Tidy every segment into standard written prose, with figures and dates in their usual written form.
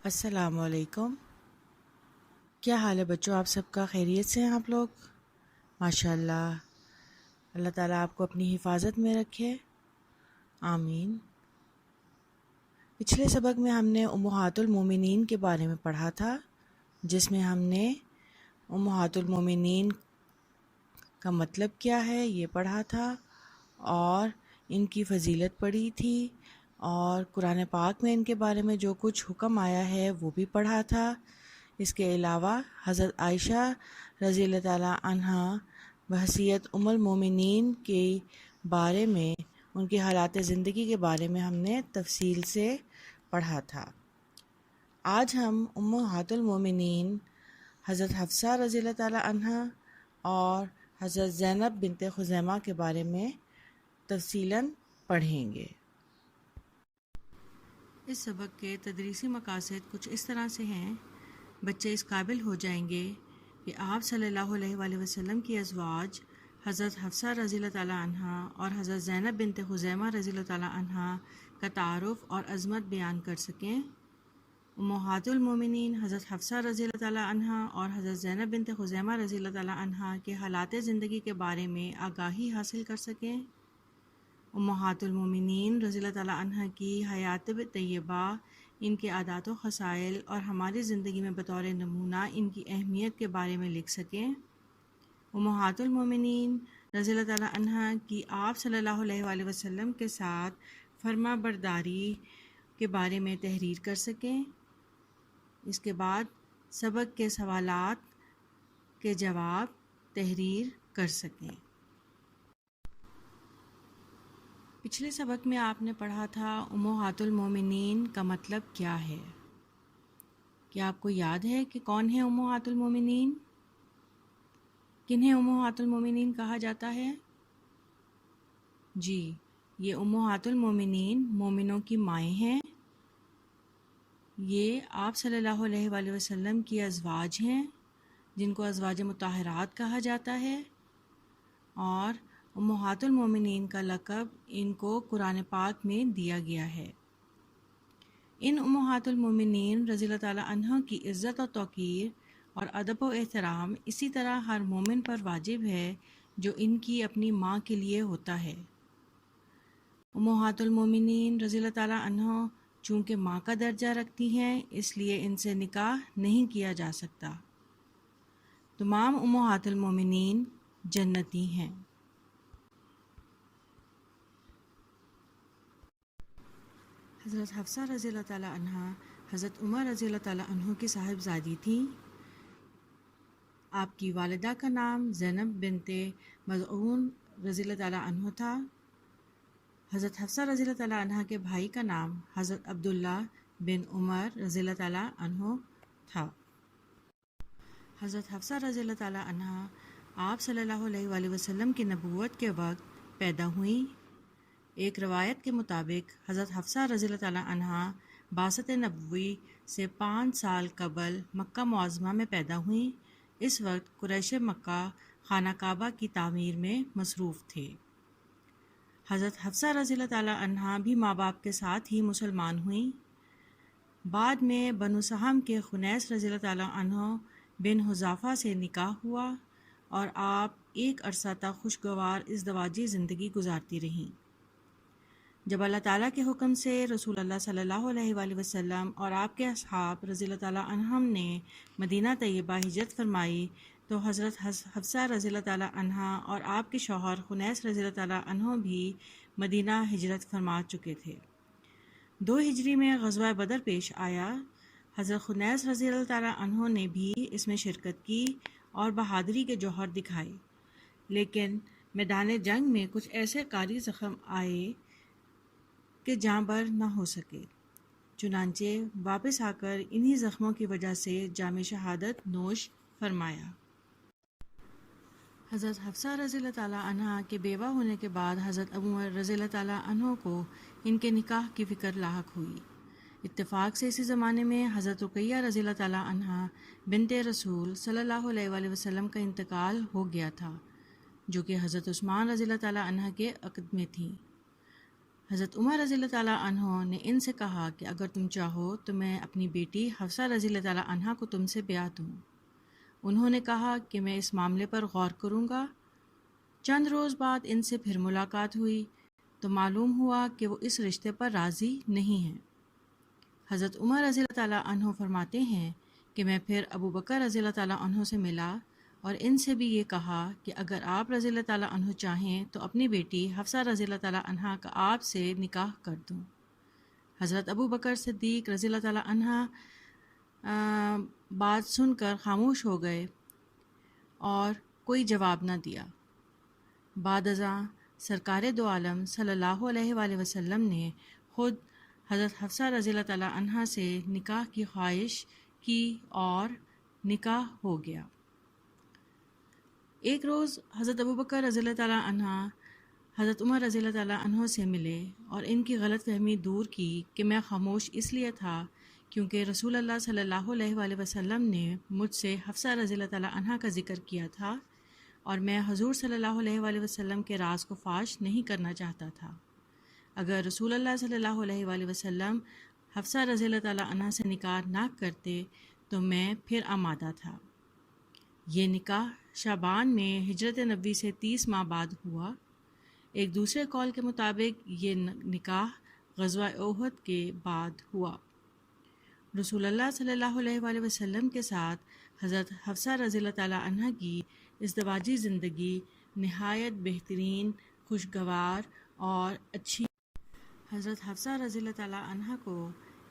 السلام علیکم۔ کیا حال ہے بچوں؟ آپ سب کا خیریت سے ہیں آپ لوگ؟ ماشاء اللہ، اللہ تعالیٰ آپ کو اپنی حفاظت میں رکھے، آمین۔ پچھلے سبق میں ہم نے امہات المومنین کے بارے میں پڑھا تھا، جس میں ہم نے امہات المومنین کا مطلب کیا ہے یہ پڑھا تھا، اور ان کی فضیلت پڑھی تھی، اور قرآن پاک میں ان کے بارے میں جو کچھ حکم آیا ہے وہ بھی پڑھا تھا۔ اس کے علاوہ حضرت عائشہ رضی اللہ تعالیٰ عنہا بحیثیت ام المومنین کے بارے میں، ان کی حالات زندگی کے بارے میں ہم نے تفصیل سے پڑھا تھا۔ آج ہم امہات المومنین حضرت حفصہ رضی اللہ تعالیٰ عنہا اور حضرت زینب بنت خزیمہ کے بارے میں تفصیلاً پڑھیں گے۔ اس سبق کے تدریسی مقاصد کچھ اس طرح سے ہیں۔ بچے اس قابل ہو جائیں گے کہ آپ صلی اللہ علیہ وآلہ وسلم کی ازواج حضرت حفصہ رضی اللہ تعالیٰ عنہا اور حضرت زینب بنت خزیمہ رضی اللہ تعالیٰ عنہا کا تعارف اور عظمت بیان کر سکیں۔ امہات المومنین حضرت حفصہ رضی اللہ تعالیٰ عنہا اور حضرت زینب بنت خزیمہ رضی اللہ تعالیٰ عنہا کے حالات زندگی کے بارے میں آگاہی حاصل کر سکیں۔ امہات المومنین رضی اللہ تعالیٰ عنہ کی حیات طیبہ، ان کے عادات و خصائل اور ہماری زندگی میں بطور نمونہ ان کی اہمیت کے بارے میں لکھ سکیں۔ امہات المومنین رضی اللہ تعالیٰ عنہ کی آپ صلی اللہ علیہ وآلہ وسلم کے ساتھ فرما برداری کے بارے میں تحریر کر سکیں۔ اس کے بعد سبق کے سوالات کے جواب تحریر کر سکیں۔ پچھلے سبق میں آپ نے پڑھا تھا امہات المومنین کا مطلب کیا ہے۔ کیا آپ کو یاد ہے کہ کون ہیں امہات المومنین؟ کنہیں امہات المومنین کہا جاتا ہے؟ جی، یہ امہات المومنین مومنوں کی مائیں ہیں۔ یہ آپ صلی اللہ علیہ وآلہ وسلم کی ازواج ہیں، جن کو ازواج مطہرات کہا جاتا ہے، اور امہات المومنین کا لقب ان کو قرآن پاک میں دیا گیا ہے۔ ان امہات المومنین رضی اللہ تعالیٰ عنہ کی عزت و توقیر اور ادب و احترام اسی طرح ہر مومن پر واجب ہے جو ان کی اپنی ماں کے لیے ہوتا ہے۔ امہات المومنین رضی اللہ تعالیٰ عنہ چونکہ ماں کا درجہ رکھتی ہیں، اس لیے ان سے نکاح نہیں کیا جا سکتا۔ تمام امہات المومنین جنتی ہیں۔ حضرت حفصہ رضی اللہ تعالیٰ عنہ حضرت عمر رضی اللہ تعالیٰ عنہ کی صاحبزادی تھیں۔ آپ کی والدہ کا نام زینب بنت مظعون رضی اللہ تعالیٰ عنہ تھا۔ حضرت حفصہ رضی اللہ تعالیٰ عنہ کے بھائی کا نام حضرت عبداللہ بن عمر رضی اللہ تعالیٰ عنہ تھا۔ حضرت حفصہ رضی اللہ تعالیٰ عنہ آپ صلی اللہ علیہ وآلہ وسلم کی نبوت کے وقت پیدا ہوئیں۔ ایک روایت کے مطابق حضرت حفصہ رضی اللہ تعالیٰ عنہ بعثت نبوی سے 5 سال قبل مکہ معظمہ میں پیدا ہوئیں۔ اس وقت قریش مکہ خانہ کعبہ کی تعمیر میں مصروف تھے۔ حضرت حفصہ رضی اللہ تعالیٰ عنہ بھی ماں باپ کے ساتھ ہی مسلمان ہوئیں۔ بعد میں بنو سہم کے خنیس رضی اللہ تعالیٰ عنہ بن حذافہ سے نکاح ہوا، اور آپ ایک عرصہ تک خوشگوار ازدواجی زندگی گزارتی رہیں۔ جب اللہ تعالیٰ کے حکم سے رسول اللہ صلی اللہ علیہ وآلہ وسلم اور آپ کے اصحاب رضی اللہ تعالیٰ عنہم نے مدینہ طیبہ ہجرت فرمائی، تو حضرت حفصہ رضی اللہ تعالیٰ عنہ اور آپ کے شوہر خنیس رضی اللہ تعالیٰ عنہ بھی مدینہ ہجرت فرما چکے تھے۔ 2 ہجری میں غزوہ بدر پیش آیا۔ حضرت خنیس رضی اللہ تعالیٰ عنہ نے بھی اس میں شرکت کی اور بہادری کے جوہر دکھائے، لیکن میدان جنگ میں کچھ ایسے کاری زخم آئے کہ جاں بر نہ ہو سکے، چنانچہ واپس آ کر انہی زخموں کی وجہ سے جام شہادت نوش فرمایا۔ حضرت حفصہ رضی اللہ تعالیٰ عنہ کے بیوہ ہونے کے بعد حضرت ابو عمر رضی اللہ تعالیٰ عنہ کو ان کے نکاح کی فکر لاحق ہوئی۔ اتفاق سے اسی زمانے میں حضرت رقیہ رضی اللہ تعالیٰ عنہ بنت رسول صلی اللہ علیہ وآلہ وسلم کا انتقال ہو گیا تھا، جو کہ حضرت عثمان رضی اللہ تعالیٰ عنہ کے عقد میں تھیں۔ حضرت عمر رضی اللہ تعالیٰ عنہ نے ان سے کہا کہ اگر تم چاہو تو میں اپنی بیٹی حفصہ رضی اللہ تعالیٰ عنہ کو تم سے بیعت دوں۔ انہوں نے کہا کہ میں اس معاملے پر غور کروں گا۔ چند روز بعد ان سے پھر ملاقات ہوئی تو معلوم ہوا کہ وہ اس رشتے پر راضی نہیں ہیں۔ حضرت عمر رضی اللہ تعالیٰ عنہ فرماتے ہیں کہ میں پھر ابو بکر رضی اللہ تعالیٰ عنہ سے ملا اور ان سے بھی یہ کہا کہ اگر آپ رضی اللہ تعالیٰ عنہ چاہیں تو اپنی بیٹی حفصہ رضی اللہ تعالیٰ عنہ کا آپ سے نکاح کر دوں۔ حضرت ابو بکر صدیق رضی اللہ تعالیٰ عنہ بات سن کر خاموش ہو گئے اور کوئی جواب نہ دیا۔ بعد ازاں سرکار دو عالم صلی اللہ علیہ وآلہ وسلم نے خود حضرت حفصہ رضی اللہ تعالیٰ عنہ سے نکاح کی خواہش کی اور نکاح ہو گیا۔ ایک روز حضرت ابوبکر رضی اللہ تعالیٰ عنہ حضرت عمر رضی اللہ تعالیٰ عنہ سے ملے اور ان کی غلط فہمی دور کی کہ میں خاموش اس لیے تھا کیونکہ رسول اللہ صلی اللہ علیہ وآلہ وسلم نے مجھ سے حفصہ رضی اللہ تعالیٰ عنہ کا ذکر کیا تھا اور میں حضور صلی اللہ علیہ وآلہ وسلم کے راز کو فاش نہیں کرنا چاہتا تھا۔ اگر رسول اللہ صلی اللہ علیہ وآلہ وسلم حفصہ رضی اللہ تعالیٰ عنہ سے نکاح نہ کرتے تو میں پھر آمادہ تھا۔ یہ نکاح شعبان میں ہجرت نبوی سے 30 ماہ بعد ہوا۔ ایک دوسرے قول کے مطابق یہ نکاح غزوہ احد کے بعد ہوا۔ رسول اللہ صلی اللہ علیہ وآلہ وسلم کے ساتھ حضرت حفصہ رضی اللہ تعالیٰ عنہ کی ازدواجی زندگی نہایت بہترین، خوشگوار اور اچھی۔ حضرت حفصہ رضی اللہ تعالیٰ عنہ کو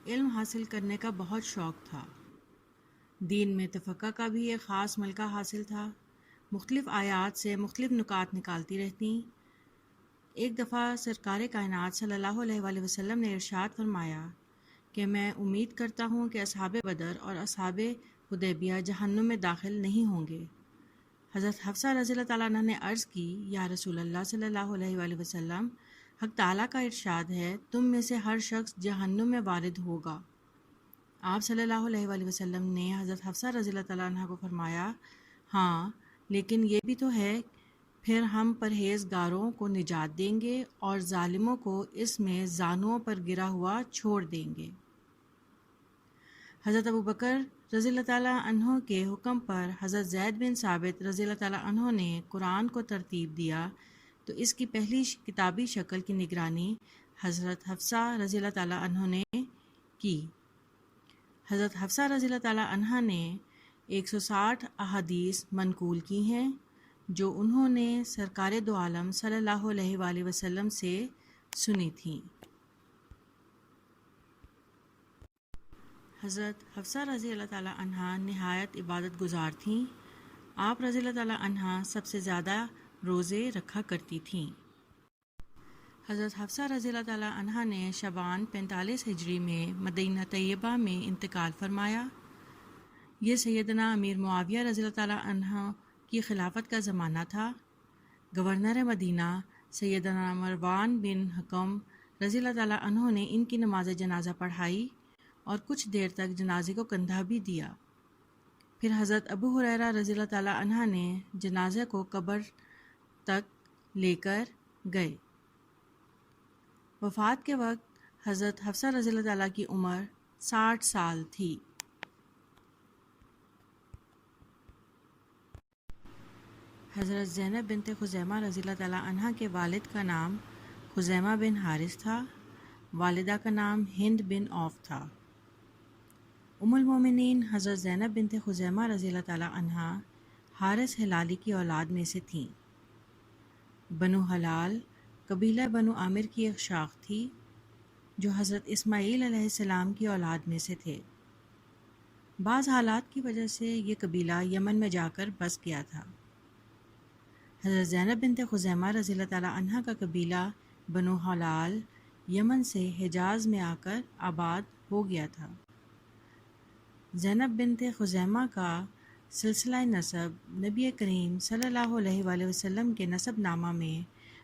علم حاصل کرنے کا بہت شوق تھا۔ دین میں تفقہ کا بھی ایک خاص ملکہ حاصل تھا۔ مختلف آیات سے مختلف نکات نکالتی رہتیں۔ ایک دفعہ سرکار کائنات صلی اللہ علیہ وآلہ وسلم نے ارشاد فرمایا کہ میں امید کرتا ہوں کہ اصحاب بدر اور اصحاب حدیبیہ جہنم میں داخل نہیں ہوں گے۔ حضرت حفصہ رضی اللہ تعالیٰ عنہ نے عرض کی، یا رسول اللہ صلی اللہ علیہ وآلہ وسلم، حق تعالیٰ کا ارشاد ہے تم میں سے ہر شخص جہنم میں وارد ہوگا۔ آپ صلی اللہ علیہ وآلہ وسلم نے حضرت حفصہ رضی اللہ تعالیٰ عنہ کو فرمایا، ہاں لیکن یہ بھی تو ہے پھر ہم پرہیزگاروں کو نجات دیں گے اور ظالموں کو اس میں زانوؤں پر گرا ہوا چھوڑ دیں گے۔ حضرت ابو بکر رضی اللہ تعالیٰ عنہ کے حکم پر حضرت زید بن ثابت رضی اللہ تعالیٰ عنہ نے قرآن کو ترتیب دیا تو اس کی پہلی کتابی شکل کی نگرانی حضرت حفصہ رضی اللہ تعالیٰ عنہ نے کی۔ حضرت حفصہ رضی اللہ تعالیٰ عنہ نے 160 احادیث منقول کی ہیں جو انہوں نے سرکار دو عالم صلی اللہ علیہ وآلہ وسلم سے سنی تھیں۔ حضرت حفصہ رضی اللہ تعالیٰ عنہ نہایت عبادت گزار تھیں۔ آپ رضی اللہ تعالیٰ عنہ سب سے زیادہ روزے رکھا کرتی تھیں۔ حضرت حفصہ رضی اللہ تعالیٰ عنہ نے شعبان 45 ہجری میں مدینہ طیبہ میں انتقال فرمایا۔ یہ سیدنا امیر معاویہ رضی اللہ تعالیٰ عنہ کی خلافت کا زمانہ تھا۔ گورنر مدینہ سیدنا مروان بن حکم رضی اللہ تعالیٰ عنہ نے ان کی نماز جنازہ پڑھائی اور کچھ دیر تک جنازے کو کندھا بھی دیا۔ پھر حضرت ابو ہریرہ رضی اللہ تعالیٰ عنہ نے جنازے کو قبر تک لے کر گئے۔ وفات کے وقت حضرت حفصہ رضی اللہ تعالیٰ کی عمر 60 سال تھی۔ حضرت زینب بنت خزیمہ رضی اللہ تعالیٰ عنہ کے والد کا نام خزیمہ بن حارث تھا، والدہ کا نام ہند بن عوف تھا۔ ام المومنین حضرت زینب بنت خزیمہ رضی اللہ تعالیٰ عنہ حارث ہلالی کی اولاد میں سے تھیں۔ بنو ہلال قبیلہ بنو عامر کی ایک شاخ تھی جو حضرت اسماعیل علیہ السلام کی اولاد میں سے تھے۔ بعض حالات کی وجہ سے یہ قبیلہ یمن میں جا کر بس گیا تھا۔ حضرت زینب بنت خزیمہ رضی اللہ تعالیٰ عنہ کا قبیلہ بنو ہلال یمن سے حجاز میں آ کر آباد ہو گیا تھا۔ زینب بنت خزیمہ کا سلسلہ نسب نبی کریم صلی اللہ علیہ وآلہ وسلم کے نسب نامہ میں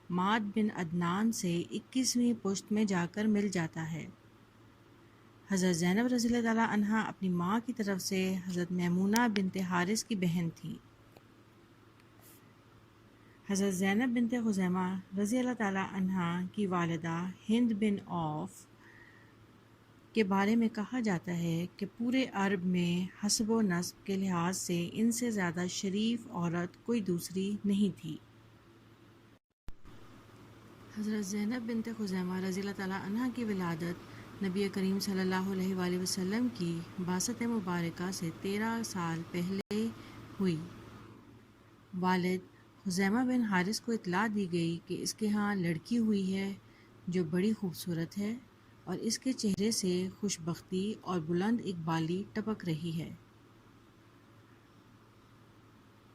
ماد بن عدنان سے 21ویں پشت میں جا کر مل جاتا ہے۔ حضرت زینب رضی اللہ تعالیٰ عنہ اپنی ماں کی طرف سے حضرت میمونہ بنت حارث کی بہن تھیں۔ حضرت زینب بنت خزیمہ رضی اللہ تعالیٰ عنہا کی والدہ ہند بن عوف کے بارے میں کہا جاتا ہے کہ پورے عرب میں حسب و نسب کے لحاظ سے ان سے زیادہ شریف عورت کوئی دوسری نہیں تھی۔ حضرت زینب بنت خزیمہ رضی اللہ تعالیٰ عنہ کی ولادت نبی کریم صلی اللہ علیہ وآلہ وسلم کی بعثت مبارکہ سے 13 سال پہلے ہوئی۔ والد خزیمہ بن حارث کو اطلاع دی گئی کہ اس کے ہاں لڑکی ہوئی ہے جو بڑی خوبصورت ہے اور اس کے چہرے سے خوش بختی اور بلند اقبالی ٹپک رہی ہے۔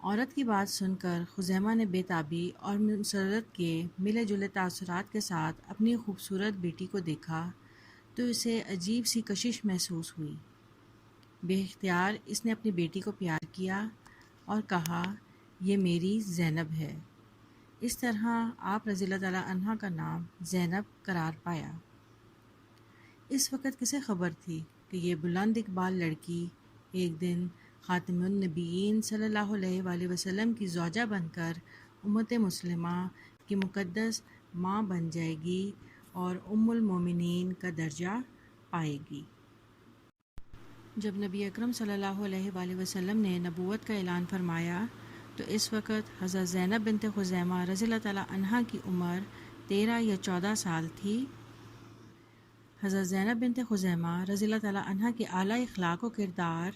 عورت کی بات سن کر خزیمہ نے بے تابی اور مسرت کے ملے جلے تاثرات کے ساتھ اپنی خوبصورت بیٹی کو دیکھا تو اسے عجیب سی کشش محسوس ہوئی۔ بے اختیار اس نے اپنی بیٹی کو پیار کیا اور کہا، یہ میری زینب ہے۔ اس طرح آپ رضی اللہ تعالیٰ عنہ کا نام زینب قرار پایا۔ اس وقت کسے خبر تھی کہ یہ بلند اقبال لڑکی ایک دن خاتم النبیین صلی اللہ علیہ وآلہ وسلم کی زوجہ بن کر امت مسلمہ کی مقدس ماں بن جائے گی اور ام المومنین کا درجہ پائے گی۔ جب نبی اکرم صلی اللہ علیہ وآلہ وسلم نے نبوت کا اعلان فرمایا تو اس وقت حضرت زینب بنت خزیمہ رضی اللہ تعالیٰ عنہا کی عمر 13 یا 14 سال تھی۔ حضرت زینب بنت خزیمہ رضی اللہ تعالیٰ عنہا کے اعلیٰ اخلاق و کردار،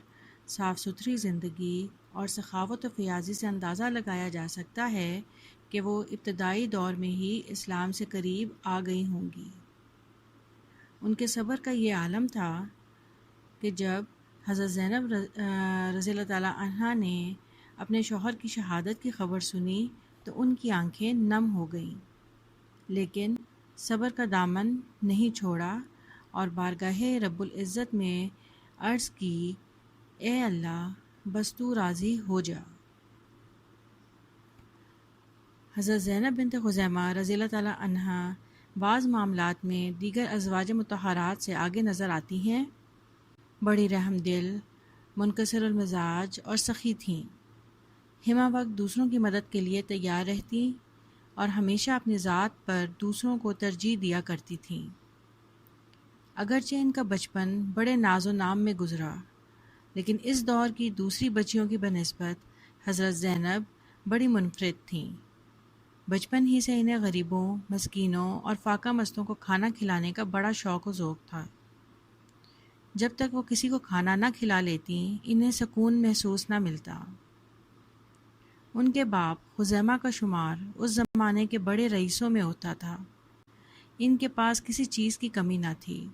صاف ستھری زندگی اور سخاوت و فیاضی سے اندازہ لگایا جا سکتا ہے کہ وہ ابتدائی دور میں ہی اسلام سے قریب آ گئی ہوں گی۔ ان کے صبر کا یہ عالم تھا کہ جب حضرت زینب رضی اللہ تعالیٰ عنہا نے اپنے شوہر کی شہادت کی خبر سنی تو ان کی آنکھیں نم ہو گئیں، لیکن صبر کا دامن نہیں چھوڑا اور بارگاہ رب العزت میں عرض کی، اے اللہ بس تو راضی ہو جا۔ حضرت زینب بنت خزیمہ رضی اللہ تعالیٰ عنہا بعض معاملات میں دیگر ازواج مطہرات سے آگے نظر آتی ہیں۔ بڑی رحم دل، منکسر المزاج اور سخی تھیں۔ ہمہ وقت دوسروں کی مدد کے لیے تیار رہتی اور ہمیشہ اپنی ذات پر دوسروں کو ترجیح دیا کرتی تھیں۔ اگرچہ ان کا بچپن بڑے ناز و نام میں گزرا، لیکن اس دور کی دوسری بچیوں کی بنسبت حضرت زینب بڑی منفرد تھیں۔ بچپن ہی سے انہیں غریبوں، مسکینوں اور فاقہ مستوں کو کھانا کھلانے کا بڑا شوق و ذوق تھا۔ جب تک وہ کسی کو کھانا نہ کھلا لیتی انہیں سکون محسوس نہ ملتا۔ ان کے باپ خزیمہ کا شمار اس زمانے کے بڑے رئیسوں میں ہوتا تھا۔ ان کے پاس کسی چیز کی کمی نہ تھی۔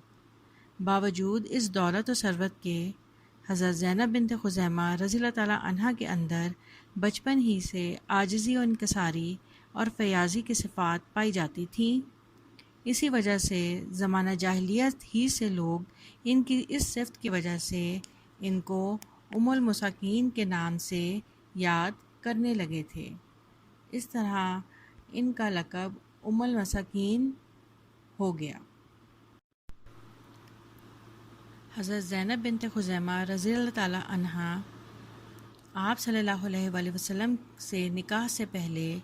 باوجود اس دولت و ثروت کے حضرت زینب بنت خزیمہ رضی اللہ تعالیٰ عنہا کے اندر بچپن ہی سے عاجزی و انکساری اور فیاضی کی صفات پائی جاتی تھیں۔ اسی وجہ سے زمانہ جاہلیت ہی سے لوگ ان کی اس صفت کی وجہ سے ان کو ام المساکین کے نام سے یاد کرنے لگے تھے۔ اس طرح ان کا لقب ام المساکین ہو گیا۔ حضرت زینب بنت خزیمہ رضی اللہ تعالیٰ عنہا آپ صلی اللہ علیہ وآلہ وسلم سے نکاح سے پہلے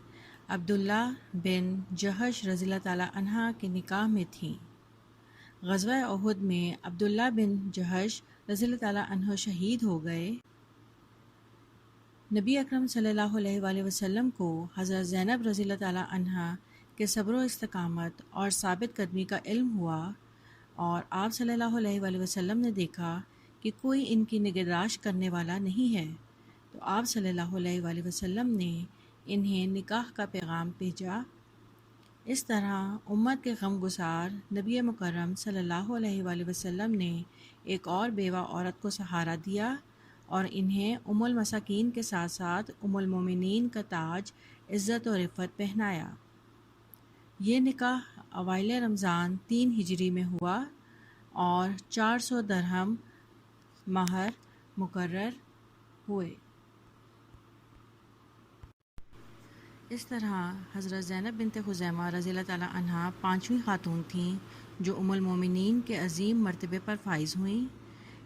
عبداللہ بن جہش رضی اللہ تعالیٰ عنہ کے نکاح میں تھیں۔ غزوہ احد میں عبداللہ بن جہش رضی اللہ تعالیٰ عنہ شہید ہو گئے۔ نبی اکرم صلی اللہ علیہ وآلہ وسلم کو حضرت زینب رضی اللہ تعالیٰ عنہ کے صبر و استقامت اور ثابت قدمی کا علم ہوا اور آپ صلی اللہ علیہ وآلہ وسلم نے دیکھا کہ کوئی ان کی نگہداشت کرنے والا نہیں ہے تو آپ صلی اللہ علیہ وآلہ وسلم نے انہیں نکاح کا پیغام بھیجا۔ اس طرح امت کے غم گسار نبی مکرم صلی اللہ علیہ وآلہ وسلم نے ایک اور بیوہ عورت کو سہارا دیا اور انہیں ام المساکین کے ساتھ ساتھ ام المومنین کا تاج عزت و رفعت پہنایا۔ یہ نکاح اوائل رمضان 3 ہجری میں ہوا اور 400 درہم مہر مقرر ہوئے۔ اس طرح حضرت زینب بنت خزیمہ رضی اللہ تعالیٰ عنہا 5ویں خاتون تھیں جو ام المومنین کے عظیم مرتبے پر فائز ہوئیں۔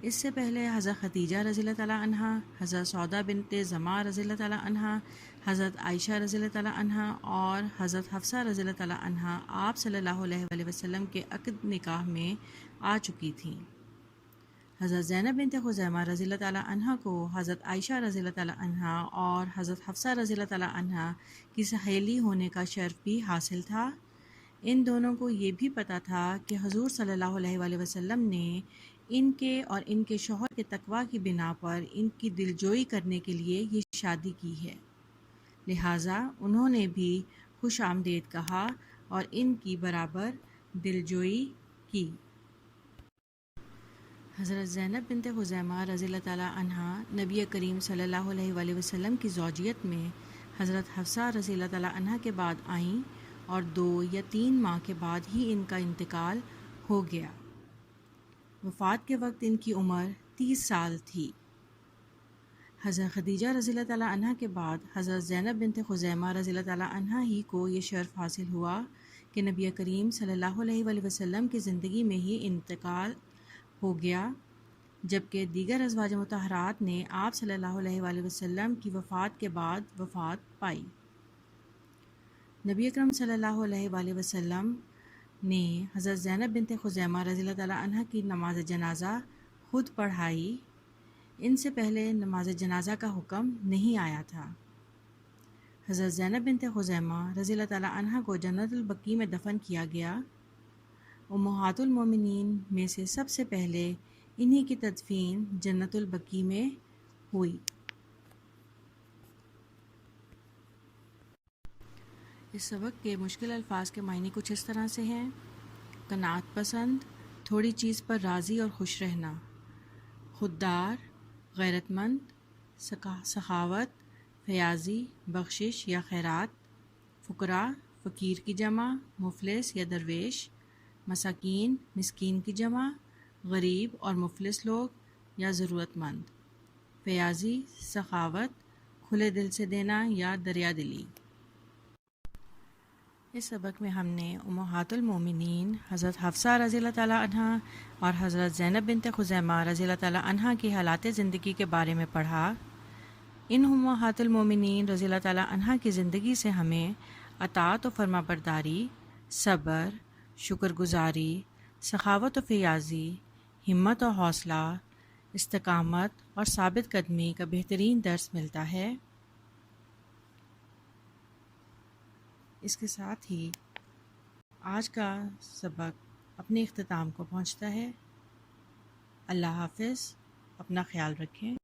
اس سے پہلے حضرت خدیجہ رضی اللہ تعالیٰ عنہ، حضرت سودا بنت زمعہ رضی اللہ تعالیٰ عنہ، حضرت عائشہ رضی اللہ تعالیٰ عنہ اور حضرت حفصہ رضی اللہ تعالیٰ عنہ آپ صلی اللہ علیہ وآلہ وسلم کے عقد نکاح میں آ چکی تھیں۔ حضرت زینب بنت خزیمہ رضی اللہ تعالیٰ عنہ کو حضرت عائشہ رضی اللہ تعالیٰ عنہ اور حضرت حفصہ رضی اللہ تعالیٰ عنہ کی سہیلی ہونے کا شرف بھی حاصل تھا۔ ان دونوں کو یہ بھی پتہ تھا کہ حضور صلی اللہ علیہ وآلہ وسلم نے ان کے اور ان کے شوہر کے تقویٰ کی بنا پر ان کی دلجوئی کرنے کے لیے یہ شادی کی ہے، لہٰذا انہوں نے بھی خوش آمدید کہا اور ان کی برابر دلجوئی کی۔ حضرت زینب بنت خزیمہ رضی اللہ تعالیٰ عنہ نبی کریم صلی اللہ علیہ وآلہ وسلم کی زوجیت میں حضرت حفصہ رضی اللہ تعالیٰ عنہ کے بعد آئیں اور 2 یا 3 ماہ کے بعد ہی ان کا انتقال ہو گیا۔ وفات کے وقت ان کی عمر 30 سال تھی۔ حضرت خدیجہ رضی اللہ تعالیٰ عنہ کے بعد حضرت زینب بنت خزیمہ رضی اللہ تعالیٰ عنہ ہی کو یہ شرف حاصل ہوا کہ نبی کریم صلی اللہ علیہ وآلہ وسلم کی زندگی میں ہی انتقال ہو گیا، جبکہ دیگر ازواج مطہرات نے آپ صلی اللہ علیہ وآلہ وسلم کی وفات کے بعد وفات پائی۔ نبی اکرم صلی اللہ علیہ وآلہ وسلم نے حضرت زینب بنت خزیمہ رضی اللہ تعالیٰ عنہ کی نماز جنازہ خود پڑھائی، ان سے پہلے نماز جنازہ کا حکم نہیں آیا تھا۔ حضرت زینب بنت خزیمہ رضی اللہ تعالیٰ عنہ کو جنت البقیع میں دفن کیا گیا۔ امہات المومنین میں سے سب سے پہلے انہی کی تدفین جنت البقیع میں ہوئی۔ اس سبق کے مشکل الفاظ کے معنی کچھ اس طرح سے ہیں: قناعت پسند، تھوڑی چیز پر راضی اور خوش رہنا، خوددار، غیرت مند، سخاوت، فیاضی، بخشش یا خیرات، فقراء، فقیر کی جمع، مفلس یا درویش، مساکین، مسکین کی جمع، غریب اور مفلس لوگ یا ضرورت مند، فیاضی، سخاوت، کھلے دل سے دینا یا دریا دلی۔ اس سبق میں ہم نے امہات المومنین حضرت حفصہ رضی اللہ تعالیٰ عنہ اور حضرت زینب بنت خزیمہ رضی اللہ تعالیٰ عنہ کی حالات زندگی کے بارے میں پڑھا۔ ان امہات المومنین رضی اللہ تعالیٰ عنہ کی زندگی سے ہمیں اطاعت و فرما برداری، صبر، شکر گزاری، سخاوت و فیاضی، ہمت و حوصلہ، استقامت اور ثابت قدمی کا بہترین درس ملتا ہے۔ اس کے ساتھ ہی آج کا سبق اپنے اختتام کو پہنچتا ہے۔ اللہ حافظ، اپنا خیال رکھیں۔